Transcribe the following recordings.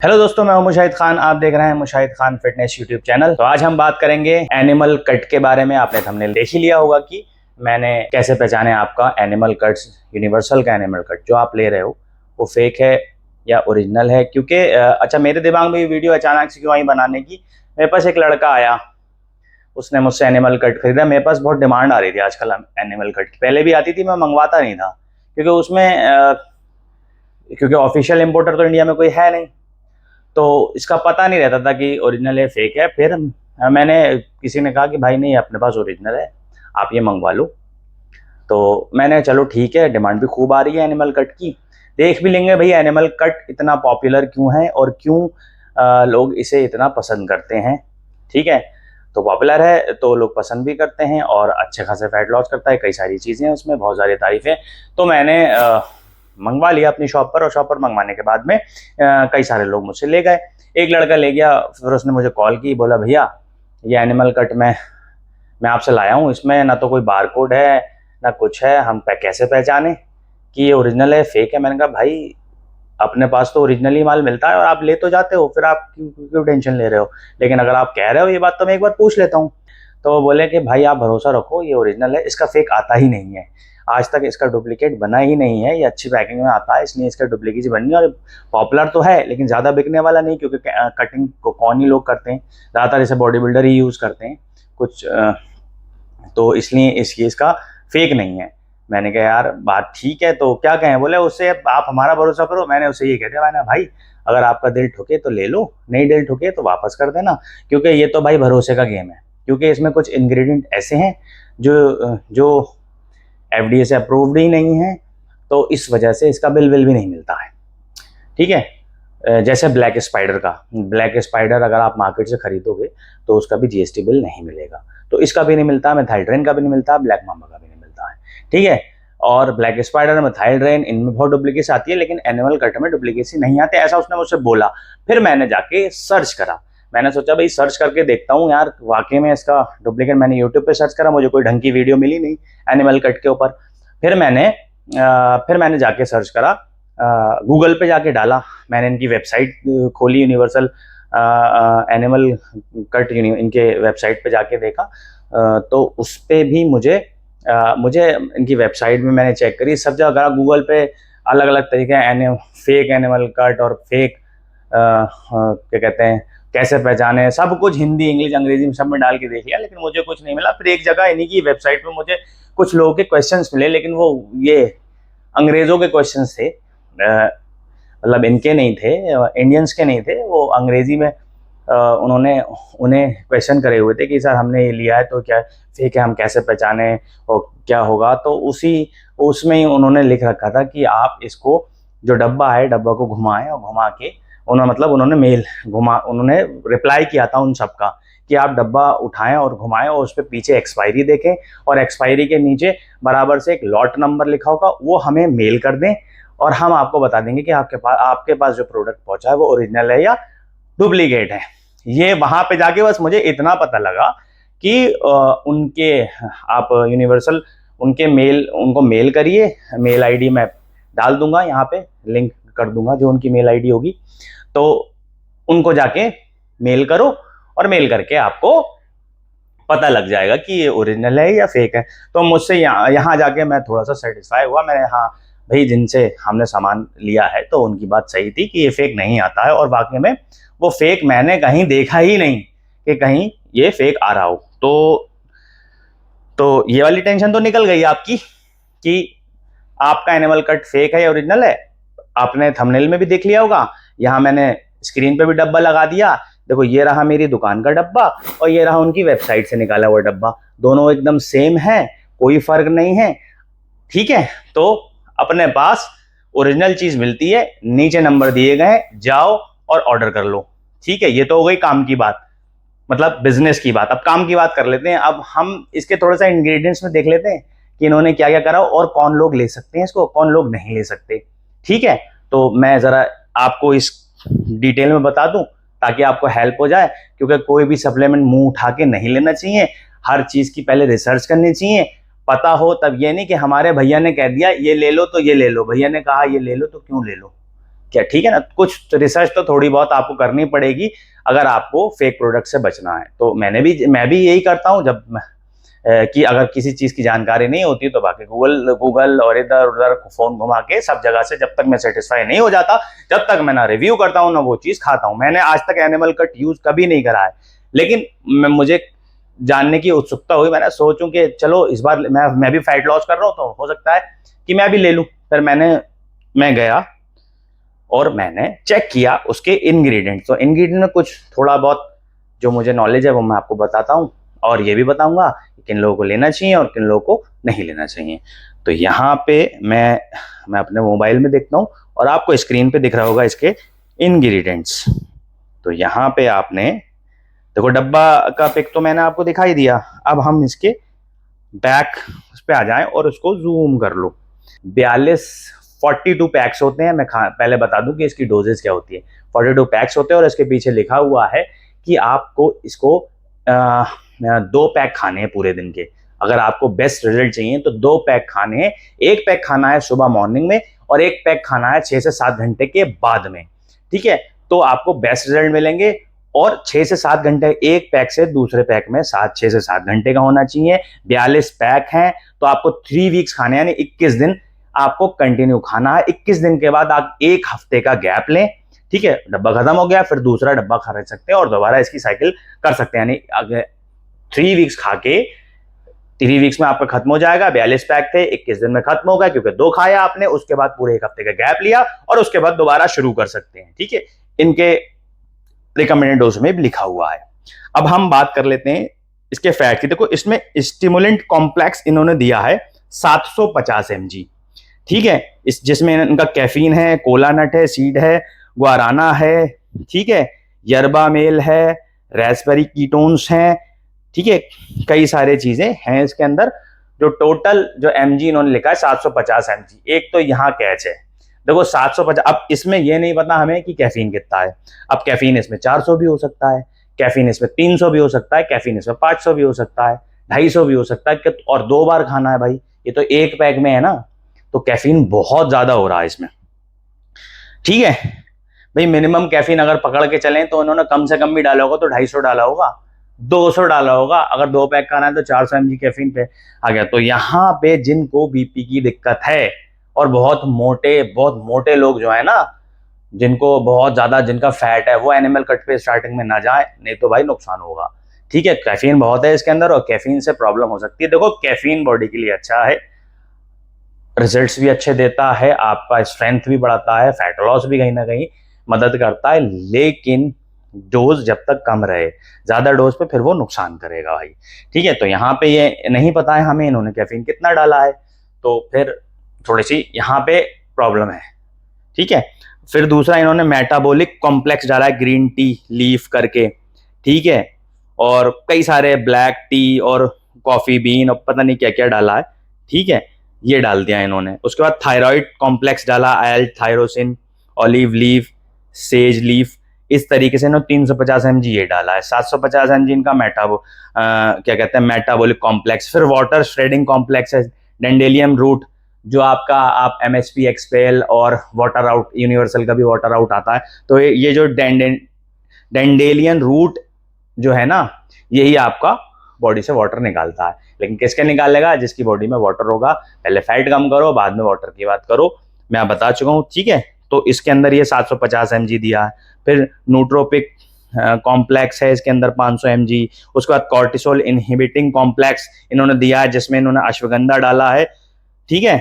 Hello दोस्तों, मैं हूं मुशाहिद खान। आप देख रहे हैं Mushahid Khan fitness YouTube channel. तो आज हम बात करेंगे एनिमल कट के बारे में। आपने थंबनेल देख ही लिया होगा कि मैंने कैसे पहचाने आपका एनिमल कट्स, यूनिवर्सल का एनिमल कट जो आप ले रहे हो वो फेक है या ओरिजिनल है। क्योंकि अच्छा, मेरे दिमाग में ये वीडियो अचानक से क्यों आई बनाने की, मेरे पास एक लड़का आया, उसने मुझसे एनिमल कट खरीदा। मेरे पास बहुत डिमांड आ रही थी आजकल एनिमल कट की, पहले भी आती थी, मैं मंगवाता नहीं था क्योंकि उसमें क्योंकि ऑफिशियल इम्पोर्टर तो इंडिया में कोई है नहीं, तो इसका पता नहीं रहता था कि ओरिजिनल है फेक है। फिर मैंने किसी ने कहा कि भाई नहीं, अपने पास ओरिजिनल है, आप ये मंगवा लो। तो मैंने चलो ठीक है, डिमांड भी खूब आ रही है एनिमल कट की, देख भी लेंगे भाई एनिमल कट इतना पॉपुलर क्यों है और क्यों लोग इसे इतना पसंद करते हैं। ठीक है, तो पॉपुलर है तो लोग पसंद भी करते हैं और अच्छे खासे फैट लॉस करता है, कई सारी चीज़ें हैं उसमें, बहुत सारी तारीफें। तो मैंने मंगवा लिया अपनी शॉप पर, और शॉप पर मंगवाने के बाद में कई सारे लोग मुझसे ले गए। एक लड़का ले गया, फिर उसने मुझे कॉल की, बोला भैया ये एनिमल कट मैं आपसे लाया हूँ, इसमें ना तो कोई बारकोड है ना कुछ है, हम कैसे पहचाने कि ये ओरिजिनल है फेक है। मैंने कहा भाई अपने पास तो ओरिजिनल ही माल मिलता है और आप ले तो जाते हो, फिर आप क्यों क्यों टेंशन ले रहे हो, लेकिन अगर आप कह रहे हो ये बात तो मैं एक बार पूछ लेता हूँ। तो वो बोले कि भाई आप भरोसा रखो, ये ओरिजिनल है, इसका फेक आता ही नहीं है, आज तक इसका डुप्लीकेट बना ही नहीं है, ये अच्छी पैकिंग में आता है इसलिए इसका डुप्लीकेट ही बननी है। और पॉपुलर तो है लेकिन ज़्यादा बिकने वाला नहीं, क्योंकि कटिंग को कौन ही लोग करते हैं, ज़्यादातर इसे बॉडी बिल्डर ही यूज़ करते हैं कुछ, तो इसलिए इसका फेक नहीं है। मैंने कहा यार बात ठीक है, तो क्या कहें। बोले उससे आप हमारा भरोसा करो। मैंने उससे ये कह दिया, मैंने भाई अगर आपका दिल ठुके तो ले लो, नहीं दिल ठुके तो वापस कर देना, क्योंकि ये तो भाई भरोसे का गेम है। क्योंकि इसमें कुछ इंग्रेडिएंट ऐसे हैं जो जो एफडीए से अप्रूव्ड ही नहीं है, तो इस वजह से इसका बिल भी नहीं मिलता है। ठीक है, जैसे ब्लैक स्पाइडर अगर आप मार्केट से खरीदोगे तो उसका भी जीएसटी बिल नहीं मिलेगा, तो इसका भी नहीं मिलता, मेथाइलड्रेन का भी नहीं मिलता, ब्लैक मामा का भी नहीं मिलता है। ठीक है, और ब्लैक स्पाइडर, मेथाइलड्रेन, इनमें बहुत डुप्लीकेसी आती है, लेकिन एनिमल कट में डुप्लीकेसी नहीं आते, ऐसा उसने मुझसे बोला। फिर मैंने जाके सर्च करा, मैंने सोचा भाई सर्च करके देखता हूँ यार वाकई में इसका डुप्लीकेट। मैंने यूट्यूब पे सर्च करा, मुझे कोई ढंग की वीडियो मिली नहीं एनिमल कट के ऊपर। फिर मैंने जाके सर्च करा, गूगल पे जाके डाला, मैंने इनकी वेबसाइट खोली, यूनिवर्सल एनिमल कट इनके वेबसाइट पे जाके देखा, तो उस पर भी मुझे इनकी वेबसाइट में मैंने चेक करी, सब जगह गूगल पे अलग अलग तरीके फेक एनिमल कट और फेक क्या कहते हैं, कैसे पहचाने, सब कुछ हिंदी इंग्लिश अंग्रेजी में सब में डाल के देख लिया, लेकिन मुझे कुछ नहीं मिला। फिर एक जगह इन्हीं की वेबसाइट पे मुझे कुछ लोगों के क्वेश्चंस मिले, लेकिन वो ये अंग्रेजों के क्वेश्चंस थे, मतलब इनके नहीं थे, इंडियंस के नहीं थे, वो अंग्रेजी में उन्होंने उन्हें क्वेश्चन करे हुए थे कि सर हमने ये लिया है तो क्या फेक है, हम कैसे पहचाने और क्या होगा। तो उसमें ही उन्होंने लिख रखा था कि आप इसको, जो डब्बा है, डब्बा को घुमाएं और घुमा के उन्होंने रिप्लाई किया था उन सबका कि आप डब्बा उठाएं और घुमाएं और उस पर पीछे एक्सपायरी देखें, और एक्सपायरी के नीचे बराबर से एक लॉट नंबर लिखा होगा, वो हमें मेल कर दें और हम आपको बता देंगे कि आपके पास जो प्रोडक्ट पहुंचा है वो ओरिजिनल है या डुप्लीकेट है। ये वहां पे जाके बस मुझे इतना पता लगा कि उनके आप यूनिवर्सल उनको मेल करिए, मेल आईडी मैं डाल दूंगा, यहाँ पे लिंक कर दूंगा जो उनकी मेल आईडी होगी, तो उनको जाके मेल करो और मेल करके आपको पता लग जाएगा कि ये ओरिजिनल है या फेक है। तो मुझसे यहाँ जाके मैं थोड़ा सा सेटिस्फाई हुआ। मैंने, हाँ भाई जिनसे हमने सामान लिया है तो उनकी बात सही थी कि ये फेक नहीं आता है, और वाकई में वो फेक मैंने कहीं देखा ही नहीं कि कहीं ये फेक आ रहा हो। तो ये वाली टेंशन तो निकल गई आपकी कि आपका एनिमल कट फेक है या ओरिजिनल है। आपने थंबनेल में भी देख लिया होगा, यहाँ मैंने स्क्रीन पे भी डब्बा लगा दिया, देखो ये रहा मेरी दुकान का डब्बा और ये रहा उनकी वेबसाइट से निकाला हुआ डब्बा, दोनों एकदम सेम है, कोई फर्क नहीं है। ठीक है, तो अपने पास ओरिजिनल चीज मिलती है, नीचे नंबर दिए गए, जाओ और ऑर्डर कर लो। ठीक है, ये तो हो गई काम की बात, मतलब बिजनेस की बात। अब काम की बात कर लेते हैं, अब हम इसके थोड़ा सा इंग्रेडिएंट्स में देख लेते हैं कि इन्होंने क्या क्या करा और कौन लोग ले सकते हैं इसको, कौन लोग नहीं ले सकते। ठीक है, तो मैं जरा आपको इस डिटेल में बता दूं ताकि आपको हेल्प हो जाए, क्योंकि कोई भी सप्लीमेंट मुंह उठा के नहीं लेना चाहिए, हर चीज की पहले रिसर्च करनी चाहिए, पता हो तब। ये नहीं कि हमारे भैया ने कह दिया ये ले लो तो ये ले लो, भैया ने कहा ये ले लो तो क्यों ले लो, क्या, ठीक है ना। कुछ रिसर्च तो थोड़ी बहुत आपको करनी पड़ेगी अगर आपको फेक प्रोडक्ट से बचना है। तो मैं भी यही करता हूँ जब कि अगर किसी चीज की जानकारी नहीं होती तो बाकी गूगल और इधर उधर फोन घुमा के सब जगह से जब तक मैं सेटिस्फाई नहीं हो जाता, जब तक मैं ना रिव्यू करता हूँ ना वो चीज खाता हूँ। मैंने आज तक एनिमल कट यूज कभी नहीं करा है, लेकिन मुझे जानने की उत्सुकता हुई। मैंने सोचूं कि चलो इस बार मैं भी फैट लॉस कर रहा हूँ तो हो सकता है कि मैं भी ले लूं। फिर मैं गया और मैंने चेक किया उसके इंग्रेडिएंट्स। तो इंग्रेडिएंट में कुछ थोड़ा बहुत जो मुझे नॉलेज है वो मैं आपको बताता हूँ, और ये भी बताऊंगा कि किन लोगों को लेना चाहिए और किन लोगों को नहीं लेना चाहिए। तो यहाँ पे मैं अपने मोबाइल में देखता हूँ और आपको स्क्रीन पे दिख रहा होगा इसके इंग्रेडिएंट्स। तो यहाँ पे आपने देखो, डब्बा का पिक तो मैंने आपको दिखाई दिया। अब हम इसके बैक उस पे आ जाएं और उसको जूम कर लो। 42 पैक्स होते हैं। मैं पहले बता दूं कि इसकी डोजेस क्या होती है। 42 पैक्स होते हैं और इसके पीछे लिखा हुआ है कि आपको इसको 2 पैक खाने हैं पूरे दिन के। अगर आपको बेस्ट रिजल्ट चाहिए तो 2 पैक खाने हैं। 1 पैक खाना है सुबह मॉर्निंग में और 1 पैक खाना है 6 से 7 घंटे के बाद में, ठीक है। तो आपको बेस्ट रिजल्ट मिलेंगे। और 6 से 7 घंटे, एक पैक से दूसरे पैक में 6 से 7 घंटे का होना चाहिए। 42 पैक हैं तो आपको 3 वीक्स खाने, यानी 21 दिन आपको कंटिन्यू खाना है। 21 दिन के बाद आप 1 हफ्ते का गैप लें, ठीक है। डब्बा खत्म हो गया, फिर दूसरा डब्बा खा सकते हैं और दोबारा इसकी साइकिल कर सकते हैं। यानी अगर 3 वीक्स खा के 3 वीक्स में आपका खत्म हो जाएगा। 42 पैक थे, 21 दिन में खत्म हो गया क्योंकि 2 खाया आपने। उसके बाद पूरे 1 हफ्ते का गैप लिया और उसके बाद दोबारा शुरू कर सकते हैं, ठीक है। इनके रिकमेंडेड डोज में भी लिखा हुआ है। अब हम बात कर लेते हैं इसके फैट की। देखो, इसमें स्टिमुलेंट कॉम्प्लेक्स इन्होंने दिया है 750 mg, ठीक है। इस जिसमें इनका कैफीन है, कोला नट है, सीड है, गुआराना है, ठीक है, यरबा मेल है, रेस्पेरी कीटोन्स हैं, ठीक है। कई सारे चीजें हैं इसके अंदर। जो टोटल जो mg इन्होंने लिखा है 750 mg। एक तो यहाँ कैच है, देखो 750। अब इसमें ये नहीं पता हमें कि कैफीन कितना है। अब कैफीन इसमें 400 भी हो सकता है, कैफीन इसमें 300 भी हो सकता है, कैफीन इसमें 500 भी हो सकता है, 250 भी हो सकता है। और 2 बार खाना है भाई, ये तो 1 पैक में है ना, तो कैफीन बहुत ज्यादा हो रहा है इसमें, ठीक है भाई। मिनिमम कैफीन अगर पकड़ के चलें तो उन्होंने कम से कम भी डाला होगा तो 250 डाला होगा, 200 डाला होगा। अगर 2 पैक खाना है तो 400 mg कैफीन पे आ गया। तो यहाँ पे जिनको बीपी की दिक्कत है और बहुत मोटे लोग जो है ना, जिनको बहुत ज्यादा जिनका फैट है, वो एनिमल कट पे स्टार्टिंग में ना जाए, नहीं तो भाई नुकसान होगा, ठीक है। कैफीन बहुत है इसके अंदर और कैफीन से प्रॉब्लम हो सकती है। देखो, कैफीन बॉडी के लिए अच्छा है, रिजल्ट्स भी अच्छे देता है, आपका स्ट्रेंथ भी बढ़ाता है, फैट लॉस भी कहीं ना कहीं मदद करता है, लेकिन डोज जब तक कम रहे। ज्यादा डोज पे फिर वो नुकसान करेगा भाई, ठीक है। तो यहाँ पे ये नहीं पता है हमें इन्होंने कैफीन कितना डाला है, तो फिर थोड़ी सी यहाँ पे प्रॉब्लम है, ठीक है। फिर दूसरा इन्होंने मेटाबॉलिक कॉम्प्लेक्स डाला है, ग्रीन टी लीफ करके, ठीक है। और कई सारे ब्लैक टी और कॉफी बीन और पता नहीं क्या क्या डाला है, ठीक है। ये डाल दिया इन्होंने। उसके बाद थायराइड कॉम्प्लेक्स डाला, L thyroxine, olive leaf, says leaf, इस तरीके से इन्होंने 350 mg ये डाला है। 750 mg इनका क्या कहते हैं, मेटाबॉलिक कॉम्प्लेक्स। फिर वाटर श्रेडिंग कॉम्प्लेक्स है, डेंडेलियम रूट, जो आपका आप MSP एक्सपेल और वाटर आउट, यूनिवर्सल का भी वाटर आउट आता है। तो ये जो डेंडेलियन रूट जो है ना, यही आपका बॉडी से वाटर निकालता है। लेकिन किसके निकालेगा? जिसकी बॉडी में वाटर होगा। पहले फैट कम करो, बाद में वाटर की बात करो, मैं बता चुका हूँ, ठीक है। तो इसके अंदर ये 750 mg दिया है। फिर न्यूट्रोपिक कॉम्प्लेक्स है इसके अंदर 500 mg। उसके बाद कॉर्टिसोल इनहिबिटिंग कॉम्प्लेक्स इन्होंने दिया है, जिसमें इन्होंने अश्वगंधा डाला है, ठीक है,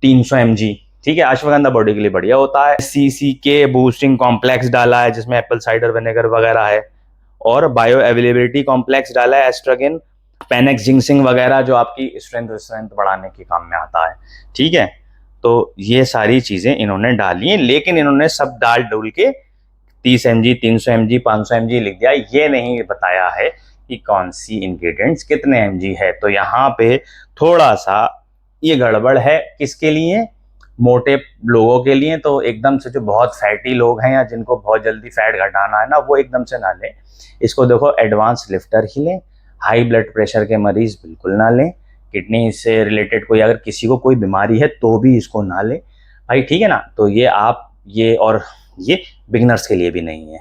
300 mg, ठीक है। अश्वगंधा बॉडी के लिए बढ़िया होता है। CCK बूस्टिंग कॉम्प्लेक्स डाला है, जिसमें एप्पल साइडर विनेगर वगैरह है। और बायो अवेलेबिलिटी कॉम्प्लेक्स डाला है, एस्ट्रोगेन, पेनेक्स जिंक्सिंग वगैरह, जो आपकी स्ट्रेंथ बढ़ाने के काम में आता है, ठीक है। तो ये सारी चीजें इन्होंने डाली हैं, लेकिन इन्होंने सब डाल डूल के 30 mg, 300 mg, 500 mg लिख दिया। ये नहीं बताया है कि कौन सी इंग्रेडिएंट्स कितने mg है। तो यहाँ पे थोड़ा सा ये गड़बड़ है। किसके लिए? मोटे लोगों के लिए। तो एकदम से जो बहुत फैटी लोग हैं या जिनको बहुत जल्दी फैट घटाना है ना, वो एकदम से ना लें इसको। देखो, एडवांस लिफ्टर ही लें। हाई ब्लड प्रेशर के मरीज बिल्कुल ना लें। किडनी से रिलेटेड कोई अगर किसी को कोई बीमारी है तो भी इसको ना लें भाई, ठीक है ना। तो ये आप ये बिगनर्स के लिए भी नहीं है,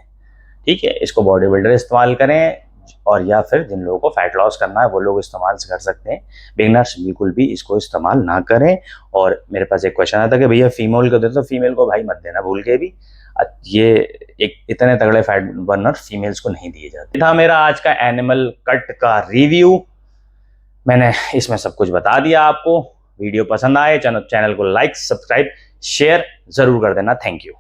ठीक है। इसको बॉडी बिल्डर इस्तेमाल करें, और या फिर जिन लोगों को फैट लॉस करना है वो लोग इस्तेमाल कर सकते हैं। बिगनर्स बिल्कुल भी इसको इस्तेमाल ना करें। और मेरे पास एक क्वेश्चन आता कि भैया फीमेल को दे, तो फीमेल को भाई मत देना भूल के भी। ये एक इतने तगड़े फैट बर्नर फीमेल्स को नहीं दिए जाते। था मेरा आज का एनिमल कट का रिव्यू, मैंने इसमें सब कुछ बता दिया आपको। वीडियो पसंद आए चैनल को लाइक, सब्सक्राइब, शेयर जरूर कर देना। Thank you.